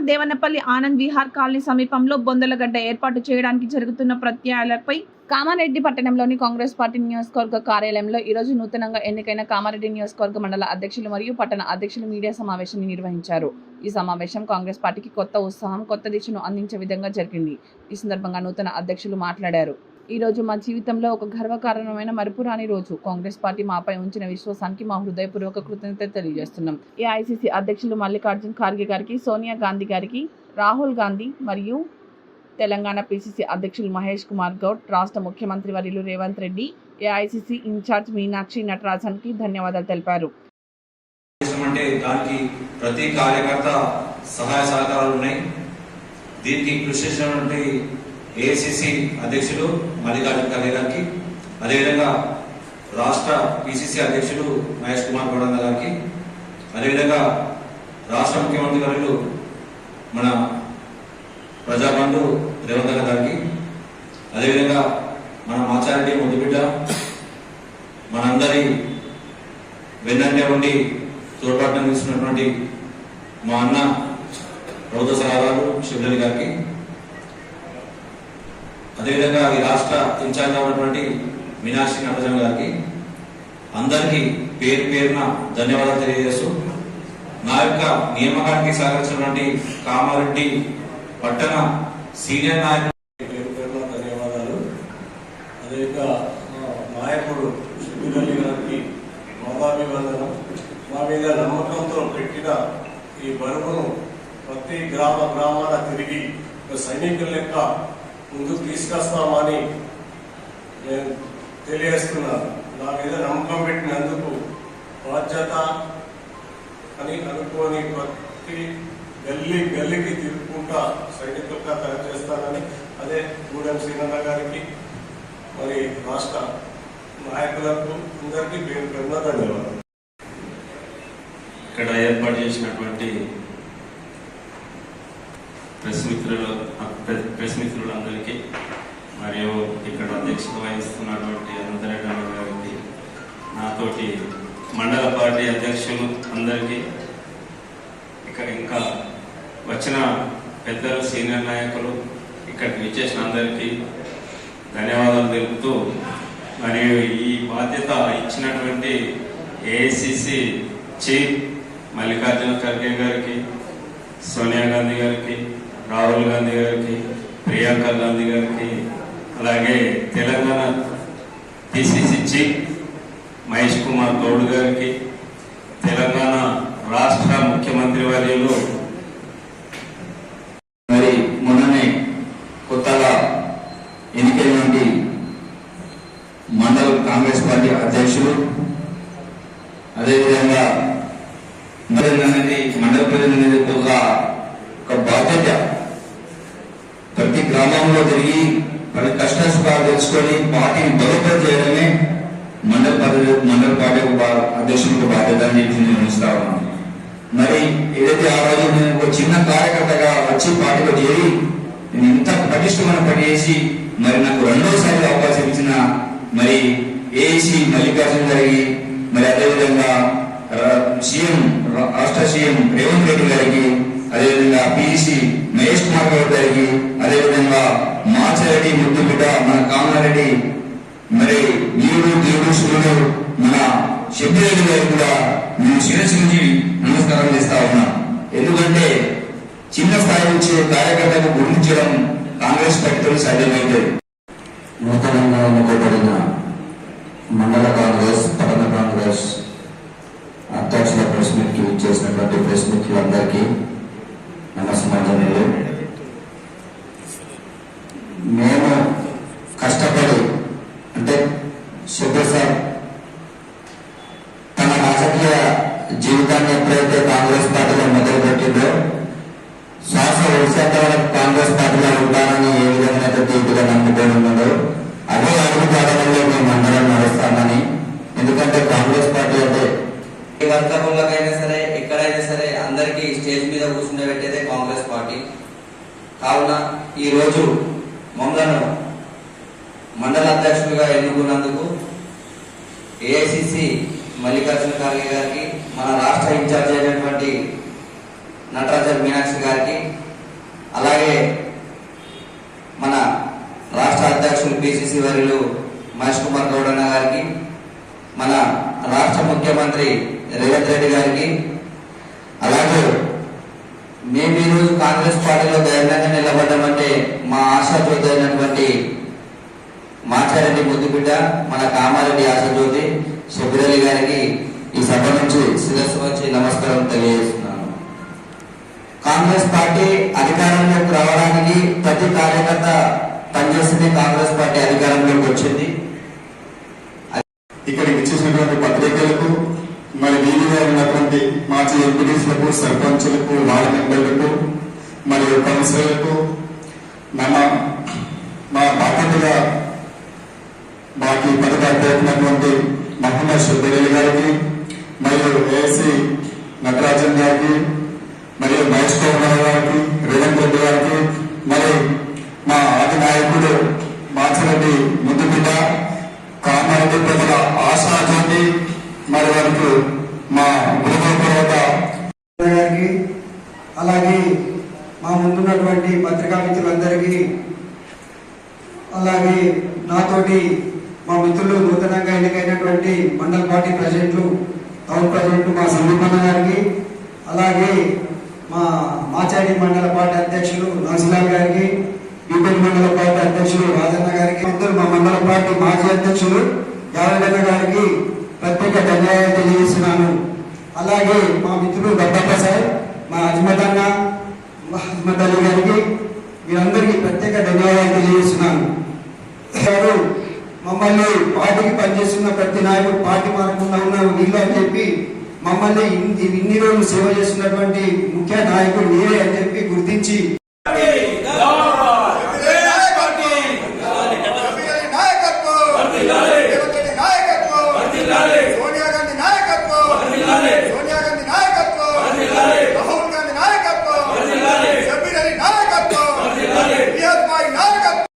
Devanapally Anand Vihar colony సమీపంలో బొందలగడ్డ ఏర్పాటు చేయడానికి జరుగుతున్న ప్రత్యాయాలపై కామారెడ్డి పట్టణంలోని కాంగ్రెస్ పార్టీ నియోజకవర్గ కార్యాలయంలో ఈరోజు నూతనంగా ఎన్నికైన కామారెడ్డి నియోజకవర్గ మండల అధ్యక్షులు మరియు పట్టణ అధ్యక్షులు మీడియా సమావేశాన్ని నిర్వహించారు. ఈ సమావేశం కాంగ్రెస్ పార్టీకి కొత్త ఉత్సాహం, కొత్త దిశను అందించే విధంగా జరిగింది. ఈ సందర్భంగా నూతన అధ్యక్షులు మాట్లాడారు. ఈ రోజు మా జీవితంలో ఒక గర్వకారణమైన మరుపురాని రోజు. కాంగ్రెస్ పార్టీ మాపై ఉంచిన విశ్వాసానికి మా హృదయపూర్వక కృతజ్ఞత తెలియజేస్తున్నాం. ఏఐసిసి అధ్యక్షులు మల్లికార్జున్ ఖార్గే గారికి, సోనియా గాంధీ గారికి, రాహుల్ గాంధీ మరియు తెలంగాణ పిసిసి అధ్యక్షులు మహేష్ కుమార్ గౌడ్, రాష్ట్ర ముఖ్యమంత్రి వర్యులు రేవంత్ రెడ్డి, ఏఐసిసి ఇన్ఛార్జ్ మీనాక్షి నటరాజన్ కి ధన్యవాదాలు తెలిపారు. ప్రతి కార్యకర్త సహాయ సహకారాలు ఉన్నాయి. దీనికి కృషి చేసినటువంటి ఏఐసిసి అధ్యక్షులు మల్లికార్జున్ ఖార్గే గారికి, అదేవిధంగా రాష్ట్ర పిసిసి అధ్యక్షులు మహేష్ కుమార్ గౌడ్ గారికి, అదేవిధంగా రాష్ట్ర ముఖ్యమంత్రి వర్యులు మన ప్రజాబంధు రేవంత్ గారికి, అదేవిధంగా మన మాచారెడ్డి ముద్దుబిడ్డ మనందరి వెన్నంటే ఉండి తోడ్పాటును తీసుకున్నటువంటి మా అన్న ప్రభుత్వ సలహాదారు శివరెడ్డి గారికి, అదేవిధంగా ఈ రాష్ట్ర ఇన్ఛార్జ్ ఉన్నటువంటి మీనాక్షి నటరాజన్ గారికి, అందరికీ పేరు పేరున ధన్యవాదాలు తెలియజేస్తూ, నా యొక్క నియామకానికి సహకరించినటువంటి కామారెడ్డి పట్టణ సీనియర్ నాయకులు పేరు పేరున ధన్యవాదాలు. అదేవిధంగా నాయకుడు శివరెడ్డి గారికి మహాభివందనం. మా మీద నమ్మకంతో పెట్టిన ఈ బరువును ప్రతి గ్రామాల తిరిగి సైనికుల లెక్క ముందుకు తీసుకొస్తామని నేను తెలియజేస్తున్నాను. నా మీద నమ్మకం పెట్టినందుకు బాధ్యత అని అనుకోని ప్రతి గల్లీకి తిరుగుకుంటా సైనికులుగా తయారు చేస్తానని, అదే గూడెం శ్రీనన్న గారికి, మరి రాష్ట్ర నాయకులకు అందరికీ పేరు పేరున ధన్యవాదాలు. ఇక్కడ ఏర్పాటు చేసినటువంటి ప్రెస్ మిత్రులందరికీ, మరియు ఇక్కడ అధ్యక్షత వహిస్తున్నటువంటి అనంతరెడ్డి గారికి, నాతోటి మండల పార్టీ అధ్యక్షులు అందరికీ, ఇంకా వచ్చిన పెద్దలు సీనియర్ నాయకులు, ఇక్కడికి విచ్చేసిన అందరికీ ధన్యవాదాలు తెలుపుతూ, మరియు ఈ బాధ్యత ఇచ్చినటువంటి ఏఐసిసి చీఫ్ మల్లికార్జున ఖార్గే గారికి, సోనియా గాంధీ గారికి, రాహుల్ గాంధీ గారికి, ప్రియాంక గాంధీ గారికి, అలాగే తెలంగాణ పిసిసి చీఫ్ మహేష్ కుమార్ గౌడ్ గారికి, తెలంగాణ రాష్ట్ర ముఖ్యమంత్రి వర్యులు మరి మొన్ననే కొత్తగా ఎన్నికైనటువంటి మండల కాంగ్రెస్ పార్టీ అధ్యక్షులు, అదేవిధంగా మండల ప్రజలకు ఒక బాధ్యత, ప్రతి గ్రామంలో తిరిగి ప్రతి కష్టాసుఖాలు తెలుసుకొని పార్టీని బలోపేతం చేయడమే మండల పార్టీ అధ్యక్షులకు బాధ్యత అని చెప్పి నేను ఇస్తా ఉన్నాను. మరి ఏదైతే ఆ రోజు నేను ఒక చిన్న కార్యకర్తగా వచ్చి పార్టీలో చేరి నేను ఇంత పటిష్టమైన పని చేసి మరి నాకు రెండోసారి అవకాశం ఇచ్చిన మరి ఏఐసి మల్లికార్జున్ గారికి, మరి అదేవిధంగా రాష్ట్ర సీఎం రేవంత్ రెడ్డి గారికి, అదేవిధంగా పిసి మహేష్ కుమార్ గౌడ్ గారికి, అదేవిధంగా మాచారెడ్డి ముద్దుబిడ్డ మన కామారెడ్డి మరి వీరుడు దేవుడు సూర్యుడు మన శివరెడ్డి గారికి కూడా నేను శిరస్సు నుంచి నమస్కారం చేస్తా ఉన్నా. ఎందుకంటే చిన్న స్థాయి నుంచి కార్యకర్తలకు గుర్తించడం కాంగ్రెస్ పార్టీతో సాధ్యమైంది. నూతనంగా ఎన్నుకోబడిన మండల కాంగ్రెస్, పట్టణ కాంగ్రెస్ అధ్యక్షుల ప్రెస్ మీట్ కి చేసినటువంటి ప్రెస్ మిత్రులందరికీ నమస్కారాలు. మేము కష్టపడి అంటే శుభ్రసార్ తన రాజకీయ జీవితాన్ని ఎప్పుడైతే కాంగ్రెస్ పార్టీలో మొదలుపెట్టిందో శ్వాస వరుసకాలం కాంగ్రెస్ పార్టీలో ఉంటానని ఏ విధంగా తీపిగా నమ్ముకొని ఉన్నదో అదే అడుగుదారులలో మేము మండలం నడుస్తామని. ఎందుకంటే కాంగ్రెస్ పార్టీ అంటే వర్గంలోకైనా సరే ఎక్కడైనా సరే అందరికీ స్టేజ్ మీద కూర్చుండబెట్టేదే కాంగ్రెస్ పార్టీ. కావున ఈరోజు మమ్మల్ని మండల అధ్యక్షులుగా ఎన్నుకున్నందుకు ఏఐసిసి మల్లికార్జున ఖార్గే గారికి, మన రాష్ట్ర ఇన్ఛార్జ్ అయినటువంటి నటరాజన్ మీనాక్షి గారికి, అలాగే మన రాష్ట్ర అధ్యక్షులు పిసిసి వర్యులు మహేష్ కుమార్ గౌడ్ అన్న గారికి, మన రాష్ట్ర ముఖ్యమంత్రి రేవంత్ రెడ్డి గారికి, అలాగే మేము ఈరోజు కాంగ్రెస్ పార్టీలో ధైర్యంగా నిలబడ్డామంటే మా ఆశాజ్యోతి అయినటువంటి మాచారెడ్డి ముద్దుబిడ్డ మన కామారెడ్డి ఆశాజ్యోతి శబిరలి గారికి ఈ సభ నుంచి శిరస్సు వచ్చి నమస్కారం తెలియజేస్తున్నాను. కాంగ్రెస్ పార్టీ అధికారంలోకి రావడానికి ప్రతి కార్యకర్త పనిచేస్తుంది. కాంగ్రెస్ పార్టీ అధికారంలోకి వచ్చింది. ఇక్కడికి వచ్చేసినటువంటి పత్రికలకు, మరి వీధిలో ఉన్నటువంటి మాజీ ఎంపీటీసీలకు, సర్పంచులకు, వార్డు మెంబర్లకు మరియు కౌన్సిలర్లకు మా బాధ్యతగా మాకు పథకాలు పెట్టినటువంటి మహమ్మద్ షబ్బీర్ గారికి, మరియు ఏఎస్సీ నటరాజన్ గారికి, మరియు మహేష్ కుమార్ గారికి, రేవంత్ రెడ్డి గారికి, మరి మా ఆది నాయకుడు మాచిరెడ్డి ముద్దుబిడ్డ కామారెడ్డి ప్రజల ఆశాజ్యోతి మరి వారికి మా హృదయపూర్వక గారికి, అలాగే మా ముందున్నటువంటి పత్రికా మిత్రులందరికీ, అలాగే నాతోటి మా మిత్రులు నూతనంగా ఎన్నికైనటువంటి మండల పార్టీ ప్రెసిడెంట్లు, టౌన్ ప్రెసిడెంట్లు మా సందీపన్న గారికి, అలాగే మా మాచాడి మండల పార్టీ అధ్యక్షులు నాసిలాల్ గారికి, బీపీఎల్ మండల పార్టీ అధ్యక్షులు రాజన్న గారికి, ఇద్దరు మా మండల పార్టీ మాజీ అధ్యక్షులు యాదన్న గారికి ప్రత్యేక ధన్యవాదాలు తెలియజేస్తున్నాను. అలాగే మా మిత్రులు గబ్బప్రసాద్, మా అజ్మత్ అన్న, అజ్మత్ అలీ గారికి వీరందరికీ ప్రత్యేక ధన్యవాదాలు తెలియజేస్తున్నాను. మమ్మల్ని పార్టీకి పనిచేస్తున్న ప్రతి నాయకుడు పార్టీ మారకుండా ఉన్న వీళ్ళు అని చెప్పి మమ్మల్ని ఇన్ని రోజులు సేవ చేస్తున్నటువంటి ముఖ్య నాయకుడు మీరే అని చెప్పి గుర్తించి